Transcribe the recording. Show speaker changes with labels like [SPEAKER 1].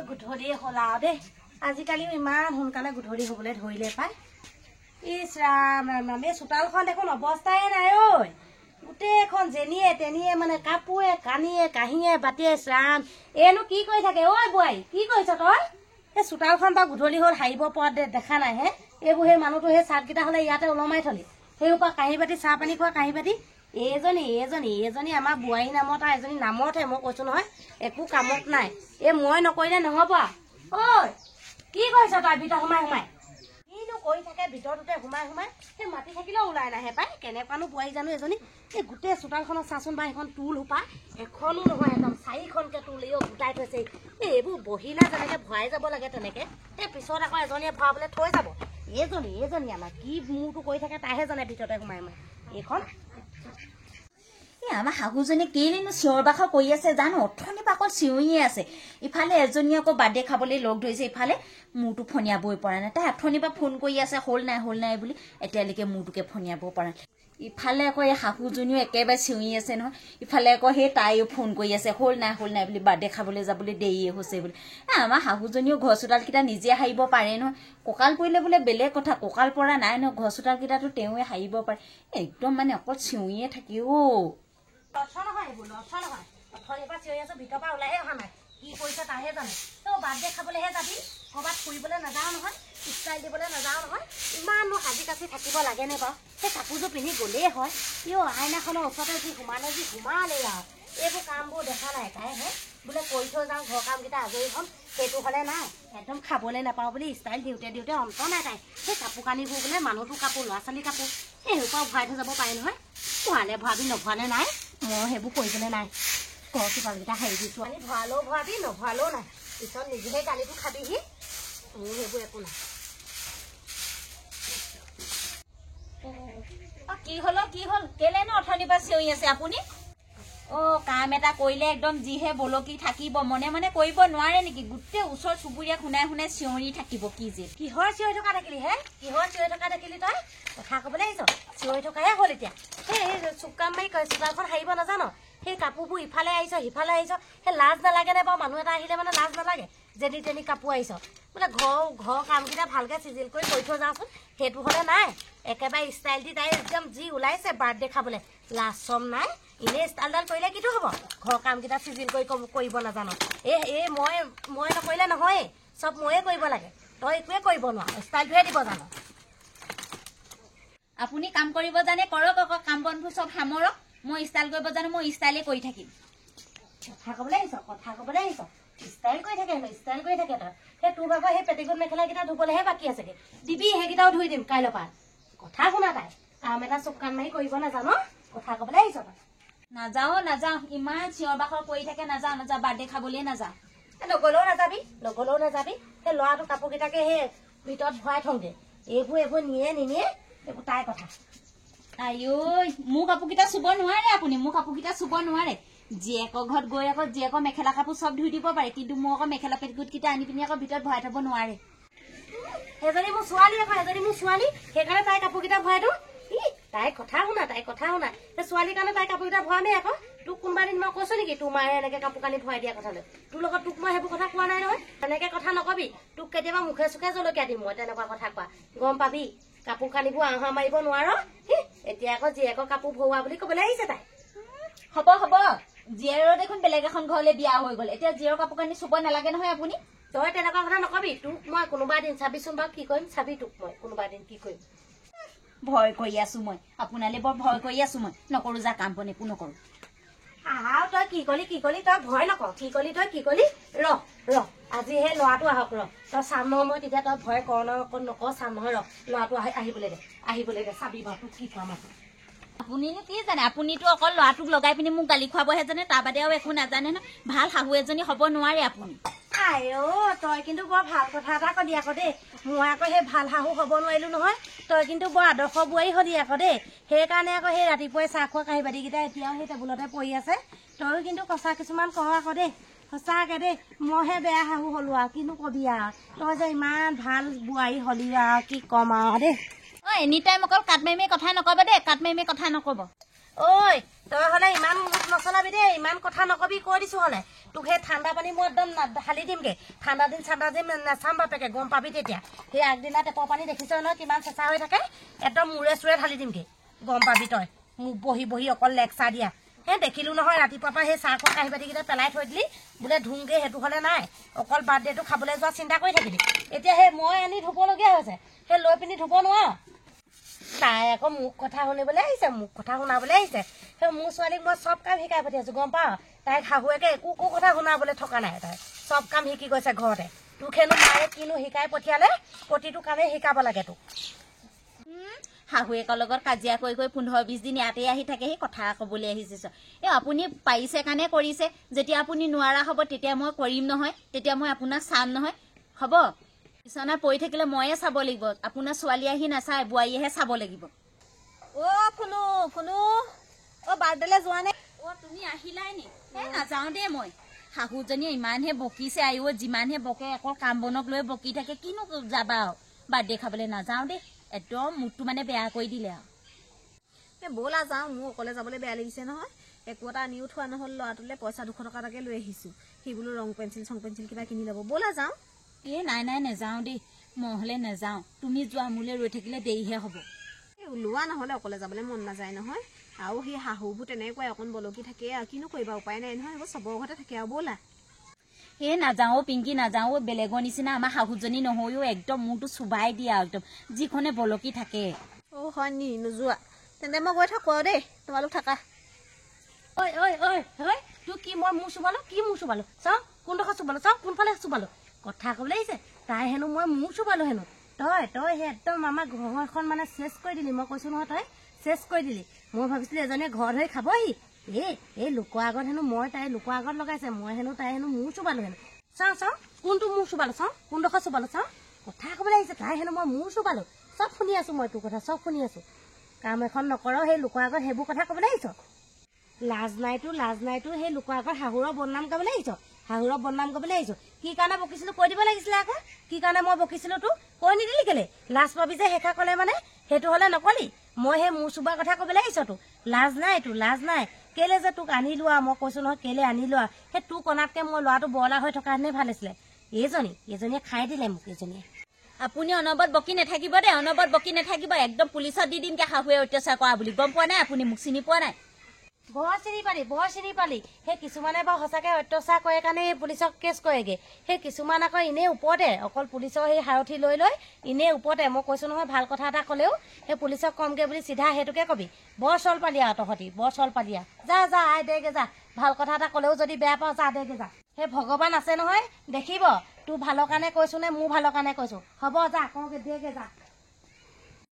[SPEAKER 1] গুঠৰি হলা দে আজিকালি ইমান সোনকালে গুঠৰি হবলৈ ধৰিলে পাই ইছ ৰাম ৰাম এই চোতালখন দেখোন অৱস্থাই নাই ঐ গোটেইখন যেনিয়ে তেনিয়ে মানে কাপোৰে কানিয়ে কাহিয়ে বাতিয়ে ৰাম এনো কি কৰি থাকে ঐ বোৱাৰী কি কৰিছ তই এই চোতালখন বা গুধলি হ'ল হাৰিব পৰা দেখা নাই হে এইবোৰ সেই মানুহটো সেই চাটকেইটা হ'লে ইয়াতে ওলমাই থলি সেইবোৰ কাঁহী বাতি চাহ পানী খোৱা কাঁহী বাতি এজনী আমাৰ বোৱাৰী নামত আৰু এজনী নামতহে মই কৈছো নহয় একো কামত নাই এই মই নকৰিলে নহ'ব ঐ কি কৰিছ তই ভিতৰত সোমাই সোমাই কিনো কৰি থাকে ভিতৰটোতে সোমাই সোমাই সেই মাতি থাকিলেও ওলাই নাহে পাই কেনেকুৱানো বোৱাৰী জানো এজনী এই গোটেই চোতালখনত চাচোন বা এখন টুল সোপা এখনো নহয় একদম 4খনকে টুল এই গোটাই থৈছে এইবোৰ বহিলে যেনেকে ভৰাই যাব লাগে তেনেকে এই পিছত আকৌ এজনীয়ে ভৰাবলৈ থৈ যাব এজনী আমাৰ কি মূৰটো কৰি থাকে তাইহে জানে ভিতৰতে সোমাই সোমাই এইখন
[SPEAKER 2] আমাৰ শাহুজনী কেলেনো চিঞৰ বাখৰ কৰি আছে জানো অথনি পাকত চিঞৰিয়ে আছে ইফালে এজনী আকৌ বাৰ্থডে খাবলৈ লগ ধৰিছে ইফালে মূৰটো ফনিয়াবই পৰা নাই তাই অথনিৰ পৰা ফোন কৰি আছে হ'ল নাই বুলি এতিয়ালৈকে মূৰটোকে ফনিয়াব পৰা নাই ইফালে আকৌ এই শাহুজনীও একেবাৰে চিঞৰি আছে নহয় ইফালে আকৌ সেই তাইও ফোন কৰি আছে হ'ল নাই বুলি বাৰ্থডে খাবলৈ যাবলৈ দেৰিয়ে হৈছে বুলি আমাৰ শাহুজনীও ঘৰ চোতালকেইটা নিজে সাৰিব পাৰে নহয় কঁকাল পৰিলে বোলে বেলেগ কথা কঁকাল পৰা নাই নহয় ঘৰ চোতালকেইটাতো তেওঁৱে সাৰিব পাৰে একদম মানে অকল চিঞৰিয়ে থাকে
[SPEAKER 1] ভিতৰৰ পৰা ওলাইহে অহা নাই কি কৰিছে তাইহে জানে তই বাৰ্থডে খাবলৈহে যাবি ক'ৰবাত ফুৰিবলৈ নাযাওঁ নহয় ষ্টাইল দিবলৈ নাযাওঁ নহয় ইমানো সাজি কাচি থাকিব লাগে নে বাৰু সেই কাপোৰযোৰ পিন্ধি গ'লেই হয় আইনাখনৰ ওচৰতে যি সোমালেই আৰু এইবোৰ কামবোৰ দেখা নাই তাইহে বোলে কৰি থৈ যাওঁ ঘৰ কামকেইটা আজৰি হ'ম সেইটো হ'লে নাই একদম খাবলৈ নাপাওঁ বুলি ষ্টাইল দিওঁতে অন্ত নাই তাই সেই কাপোৰ কানিবোৰ বোলে মানুহটো কাপোৰ ল'ৰা ছোৱালী কাপোৰ এইসোপাও ভৰাই থৈ যাব পাৰে নহয় ভৰালে ভৰাবি নভৰালে নাই মই সেইবোৰ কৰিবলৈ নাই ঘৰ চোতালকেইটা সাৰি দিছোঁ আমি ভৰালেও ভৰাবি নভৰালেও নাই পিছত নিজেহে গালিটো খাবিহি মোৰ সেইবোৰ একো নাই
[SPEAKER 2] কি হ'ল কেলেনো অথনিৰ পৰা চিঞৰি আছে আপুনি কাম এটা কৰিলে একদম যিহে বলকি থাকিব মনে মনে কৰিব নোৱাৰে নেকি গোটেই ওচৰ চুবুৰীয়া শুনাই চিঞৰি থাকিব কি যে
[SPEAKER 1] কিহৰ চিঞৰি থকা থাকিলি হে কিহৰ চিঞৰি থকা থাকিলি তই কথা ক'বলৈ আহিছ চিঞৰি থকাহে হ'ল এতিয়া সেই চুক কাম মাৰি চোতালখন সাৰিব নাজানো সেই কাপোৰবোৰ ইফালে আহিছ সিফালে আহিছ সেই লাজ নালাগে নে বাৰু মানুহ এটা আহিলে মানে লাজ নালাগে যেনি তেনি কাপোৰ আহিছ বোলে ঘৰ কামকেইটা ভালকে চিজিল কৰি থৈ যাওঁচোন সেইটো হ'লে নাই একেবাৰে ষ্টাইল দি তাই একদম যি ওলাইছে বাৰ্থডে খাবলৈ লাজ চম নাই এনেই ষ্টাইলডাল কৰিলে কিটো হ'ব ঘৰ কামকেইটা চিজিল কৰি কৰিব নাজানো মই নকৰিলে নহয় চব ময়ে কৰিব লাগে তই একোৱে কৰিব নোৱাৰ ষ্টাইলটোহে দিব জানো
[SPEAKER 2] আপুনি কাম কৰিব জানে কৰক আকৌ কাম বনবোৰ চব সামৰক মই ষ্টাইল কৰিব জানো মই ষ্টাইলে কৰি থাকিম
[SPEAKER 1] কথা ক'বলৈ আহিছ ষ্টাইল কৰি থাকে তই সেই তোৰ ভাগৰ সেই পেটিকোট মেখেলাকেইটা ধুবলৈহে বাকী আছেগে দিবি সেইকেইটাও ধুই দিম কাইলৈ পৰা কথা শুনা তাই কাম এটা চুক কাম মাৰি কৰিব নাজানো কথা ক'বলৈ আহিছ তই
[SPEAKER 2] নাযাওঁ ইমান চিঞৰ বাখৰ কৰি থাকে নাযাওঁ বাৰ্থডে খাবলৈ নাযাওঁ
[SPEAKER 1] নগলেও নাযাবি সেই ল'ৰাটো কাপোৰকেইটাকে সেই ভিতৰত ভৰাই থওঁগে এইবোৰ নিয়ে এইবোৰ তাইৰ কথা
[SPEAKER 2] মোৰ কাপোৰকেইটা চুব নোৱাৰে আপুনি মোৰ কাপোৰকেইটা চুব নোৱাৰে জীয়েকৰ ঘৰত গৈ আকৌ জীয়েকৰ মেখেলা কাপোৰ চব ধুই দিব পাৰে কিন্তু মোৰ আকৌ মেখেলা পেটিকোটকেইটা আনি পিনি আকৌ ভিতৰত ভৰাই থব নোৱাৰে
[SPEAKER 1] সেইজনী মোৰ ছোৱালী সেইকাৰণে তাইৰ কাপোৰকেইটা ভৰাই দিওঁ তাইৰ কথা শুনা সেই ছোৱালীৰ কাৰণে তাইৰ কাপোৰকেইটা ভৰামেই আকৌ তোক কোনোবা দিন মই কৈছো নেকি তোৰ মায়ে এনেকে কাপোৰ কানি ভৰাই দিয়া কথালৈ তোৰ লগত তোক মই সেইবোৰ কথা কোৱা নাই নহয় তেনেকে কথা নকবি তোক কেতিয়াবা মুখে চুখে জলকীয়া দিম মই তেনেকুৱা কথা কোৱা গম পাবি কাপোৰ কানিবোৰ আহা মাৰিব নোৱাৰ এতিয়া আকৌ জীয়েকৰ কাপোৰ ভৰোৱা বুলি ক'বলৈ আহিছে তাই
[SPEAKER 2] হ'ব জীয়েৰৰ দেখোন বেলেগ এখন ঘৰলৈ বিয়া হৈ গ'ল এতিয়া জীয়েৰৰ কাপোৰ কানি চুব নালাগে নহয় আপুনি
[SPEAKER 1] তই তেনেকুৱা কথা নকবি তোক মই কোনোবা দিন চাবিচোন বাৰু কি কৰিম চাবি তোক মই কোনোবা দিন কি কৰিম
[SPEAKER 2] ভয় কৰি আছো মই আপোনালৈ বৰ ভয় কৰি আছো মই নকৰো যা কাম বন একো নকৰো
[SPEAKER 1] তই কি কলি তই ভয় নকৰ কি কলি ৰ আজি সেই ল'ৰাটো আহক তই চাম নহয় মই তেতিয়া তই ভয় কৰ নকৰ চাম নহয় ল'ৰাটো আহিবলৈ দে চাবি বাৰু তোক কি কাম আছে
[SPEAKER 2] আপুনিনো কি জানে আপুনিতো অকল ল'ৰাটোক লগাই পিনি মোক গালি খুৱাবহে জানে তাৰ বাদে আৰু একো নাজানে নহয় ভাল শাহু এজনী হ'ব নোৱাৰে আপুনি
[SPEAKER 1] তই কিন্তু বৰ ভাল কথা এটা কলি আকৌ দেই মই আকৌ সেই ভাল শাহু হ'ব নোৱাৰিলো নহয় তই কিন্তু বৰ আদৰ্শ বোৱাৰী হলি আকৌ দেই সেইকাৰণে আকৌ সেই ৰাতিপুৱাই চাহ খোৱা কাঁহী বাতিকেইটা এতিয়াও সেই টেবুলতে পৰি আছে তইও কিন্তু কথা কিছুমান কওঁ আকৌ দেই সঁচাকে দেই মইহে বেয়া শাহু হলো আৰু কিনো কবি আৰু তই যে ইমান ভাল বোৱাৰী হলি আৰু কি কম আৰু দেই
[SPEAKER 2] এনি টাইম অকল কাট মাৰি কথা নকব দেই কাট মাৰি কথা নকব
[SPEAKER 1] ঐ তই হলে ইমান মুখ নচলাবি দেই, ইমান কথা নকবি কৈ দিছো হলে। তোক সেই ঠাণ্ডা পানী মই একদম ঢালি দিমগে। ঠাণ্ডা দিন নাচাম বাপেকে, গম পাবি তেতিয়া। সেই আগদিনা টেপৰ পানী দেখিছ নহয় কিমান চেঁচা হৈ থাকে, একদম মূৰে চূৰে ঢালি দিমগে, গম পাবি তই। মোক বহি বহি অকল লেকচাৰ দিয়া। সেই দেখিলো নহয় ৰাতিপুৱাৰ পৰা সেই চাহ খোৱা কাঁহী বাতিকেইটা পেলাই থৈ দিলি, বোলে ধুংগে, সেইটো হলে নাই। অকল বাৰ্থডেটো খাবলৈ যোৱা চিন্তা কৰি থাকিলি। এতিয়া সেই মই আনি ধুবলগীয়া হৈছে, সেই লৈ পিনি ধুব নোৱাৰ। তাই আকৌ মোক কথা শুনিবলৈ আহিছে, মোক কথা শুনাবলৈ আহিছে। সেই মোৰ ছোৱালীক মই চব কাম শিকাই পঠিয়াইছো, গম পাৱ। তাইক শাহুৱেকে একো কথা শুনাবলৈ থকা নাই, তাই চব কাম শিকি গৈছে ঘৰতে। তোক হেনো মায়ে কিনো শিকাই পঠিয়ালে, প্ৰতিটো কামেই শিকাব লাগে তোক।
[SPEAKER 2] শাহুৱেকৰ লগত কাজিয়া কৰি 15-20 দিন ইয়াতে আহি থাকে, সেই কথা ক'বলৈ আহিছে। আপুনি পাৰিছে কাৰণে কৰিছে, যেতিয়া আপুনি নোৱাৰা হ'ব তেতিয়া মই কৰিম নহয়, তেতিয়া মই আপোনাক চাম নহয়, হ'ব। বিচনা পৰি থাকিলে ময়ে চাব লাগিব, আপোনাৰ ছোৱালী আহি নাচায়, বোৱাৰীয়েহে চাব লাগিব।
[SPEAKER 1] ফুনু বাৰ্থডেলৈ যোৱা নে?
[SPEAKER 2] তুমি আহিলাই নি? নাযাওঁ দেই মই। শাহুজনীয়ে ইমানহে বকিছে, আইও যিমানহে বকে, অকল কাম বনক লৈ বকি থাকে, কিনো যাবা আৰু। বাৰ্থডে খাবলৈ নাযাওঁ দেই, একদম মুডটো মানে বেয়া কৰি দিলে আৰু।
[SPEAKER 3] ব'লা যাওঁ, মোৰ অকলে যাবলৈ বেয়া লাগিছে নহয়। একো এটা আনিও থোৱা নহ'ল, ল'ৰাটোলৈ পইচা 200 টকা এটাকে লৈ আহিছোঁ। সি বোলো ৰং পেঞ্চিল কিবা কিনি ল'ব, ব'লা যাওঁ।
[SPEAKER 2] নাই নাযাওঁ দেই, মই হ'লে নাযাওঁ। তুমি যোৱা, মোলৈ ৰৈ থাকিলে দেৰিহে হ'ব।
[SPEAKER 3] ওলোৱা নহ'লে, অকলে যাবলৈ মন নাযায় নহয়। আৰু সেই শাহুবোৰ তেনেকুৱাই অকণ বলকি থাকে, আৰু কিনো কৰিবা, উপায় নাই নহয়, এইবোৰ চবৰ ঘৰতে থাকে আৰু। ব'লা
[SPEAKER 2] নাযাওঁ পিংকি, নাযাওঁ। বেলেগৰ নিচিনা আমাৰ শাহুজনী নহয়ও, একদম মোৰতো চুবাই দিয়া একদম, যিখনে বলকি থাকে।
[SPEAKER 3] হয় নি? নোযোৱা তেন্তে মই গৈ থাকোঁ আৰু দেই, তোমালোক থাকা।
[SPEAKER 1] ঐ তোৰ কি মই মোৰ চুবালো? কি মোৰ চুবালো? চাওঁ কোনডোখৰ চুবালো, চাওঁ কোনফালে চুবালো। কথা ক'বলৈ আহিছে তাই হেনো মই মোৰ চুবালো হেনো। তই সেই একদম আমাৰ ঘৰখন মানে চেচ কৰি দিলি, মই কৈছো নহয়, তই চেচ কৰি দিলি। মই ভাবিছিলো এজনীয়ে ঘৰত হৈ খাবহি, এই লোকৰ আগত হেনো মই তাই লোকৰ আগত লগাইছে, মই হেনো তাই হেনো মোৰ চুবালো হেনো। চাওঁ কোনটো মোৰ চুবালো, চাওঁ কোনডোখৰ চুবালো, চাওঁ কথা ক'বলৈ আহিছে তাই হেনো মই মোৰ চুবালো। চব শুনি আছো মই, তোৰ কথা চব শুনি আছো। কাম এখন নকৰ, সেই লোকৰ আগত সেইবোৰ কথা ক'বলৈ আহিছ। লাজ নাইতো সেই লোকৰ আগত শাহুৰৰ বদনাম গাবলৈ আহিছ, শাহুৰৰ বদনাম গাবলৈ আহিছ। কি কাৰণে বকিছিলো কৈ দিব লাগিছিলে আকৌ। কি কাৰণে মই বকিছিলো তোক কৈ নিদিলি কেলে? লাজ পাবি যে সেইষা ক'লে মানে, সেইটো হ'লে নকলি। মই সেই মোৰ চুবাৰ কথা ক'বলৈ আহিছ তোক। লাজ নাই কেলে যে তোক আনিলো আৰু, মই কৈছো নহয় কেলে আনিলো আৰু। সেই তোৰ কণাতকে মই ল'ৰাটো বৰলা হৈ থকা হেনে ভাল আছিলে। এইজনীয়ে খাই দিলে মোক, এইজনীয়ে।
[SPEAKER 2] আপুনি অনবৰত বকি নাথাকিব দেই, অনবৰত বকি নাথাকিব, একদম পুলিচত দি দিমকে শাহুৱে অত্যাচাৰ কৰা বুলি। গম পোৱা নাই? আপুনি মোক চিনি পোৱা নাই?
[SPEAKER 1] বৰ চিনি পালি। সেই কিছুমানে বাৰু সঁচাকে অত্যাচাৰ কৰে কাৰণে পুলিচক কেছ কৰেগে। সেই কিছুমান আকৌ এনেই ওপৰতে, অকল পুলিচৰ সেই সাৰথি লৈ এনেই ওপৰতে। মই কৈছো নহয় ভাল কথা এটা ক'লেও সেই পুলিচক কমগে বুলি চিধা সেইটোকে কবি। বৰ চল পালি আৰু তহঁতি, বৰ চল পালি আৰু। যা আই দেগে যা, ভাল কথা এটা ক'লেও যদি বেয়া পাওঁ, যা দেগে যা। সেই ভগৱান আছে নহয়, দেখিব তোৰ ভালৰ কাৰণে কৈছো নে মোৰ ভালৰ কাৰণে কৈছো। হ'ব যা, কওঁগে দেগে যা।